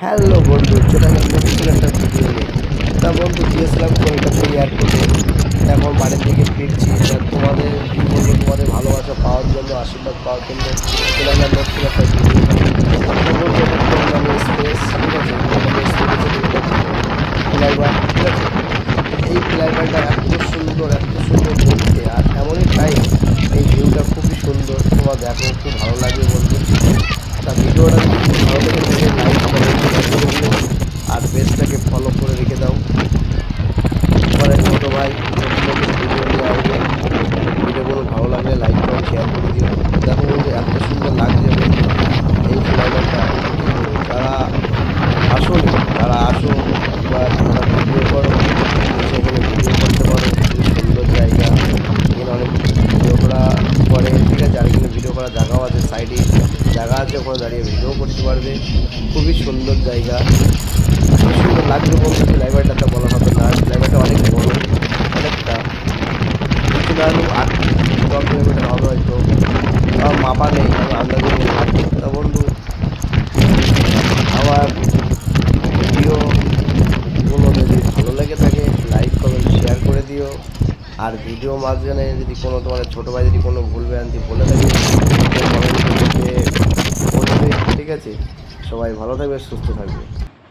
Hello বন্ধু, চলে গেলাম নতুন একটা ভিডিও নিয়ে। তা বন্ধু, গিয়েছিলাম কলকাতা এয়ারপোর্টে। এখন বাড়ির দিকে ফিরছি। তা তোমাদের কী বলবো, তোমাদের ভালোবাসা পাওয়ার জন্য, আশীর্বাদ পাওয়ার জন্য চলে গেলাম নতুন একটা ভিডিও নিয়ে। তা বন্ধু, এটা কোম্পানি এক্সপ্রেস, ঠিক আছে? কোম্পানি এক্সপ্রেসে দেখতে পাচ্ছ ফ্লাইওভার, ঠিক আছে? এই ফ্লাইওভারটা এত সুন্দর দেখতে, আর এমনই টাইম এই ভিউটা খুবই সুন্দর। তোমার দেখো, খুব ভালো লাগবে বন্ধু। তা ভিডিওটা যদি খুব ভালো লেগে থাকে, লাইক কমেন্ট শেয়ার করে দিও, আর পেজটাকে ফলো করে রেখে দাও। তোমার এক ছোটো ভাই নতুন নতুন ভিডিও নিয়ে আসবে। ভিডিওগুলো ভালো লাগলে লাইক কমেন্ট শেয়ার করে দিও। দেখো বন্ধু, এত সুন্দর লাগছে বন্ধু এই ফ্লাইওভারটা, কী বলবো। তারা আসো, একবার তোমরা ভিডিও করো, এসে এখানে ভিডিও করতে পারো। খুবই সুন্দর জায়গা, এখানে অনেক ভিডিও করা করে, ঠিক আছে? আর এখানে ভিডিও করার জায়গাও আছে, সাইডে জায়গা আছে, ওখানে দাঁড়িয়ে ভিডিও করতে পারবে। খুবই সুন্দর জায়গা, খুব সুন্দর লাগবে বন্ধু। ফ্লাইওভারটা বলার হবে না, ফ্লাইওভারটা অনেক বড়, অনেকটা, কিছু না হলেও 8-10 কিলোমিটার হবে হয়তো। আমার মাপা নেই, আমি আন্দাজে বললাম। তা বন্ধু, আমার ভিডিওগুলো যদি ভালো লেগে থাকে, লাইক কমেন্ট শেয়ার করে দিও। আর ভিডিও মাঝখানে যদি কোনো তোমাদের ছোটো ভাই যদি কোনো ভুল ভ্রান্তি বলে থাকে, কমেন্টে লিখে বলবে, ঠিক আছে? সবাই ভালো থাকবে, সুস্থ থাকবে।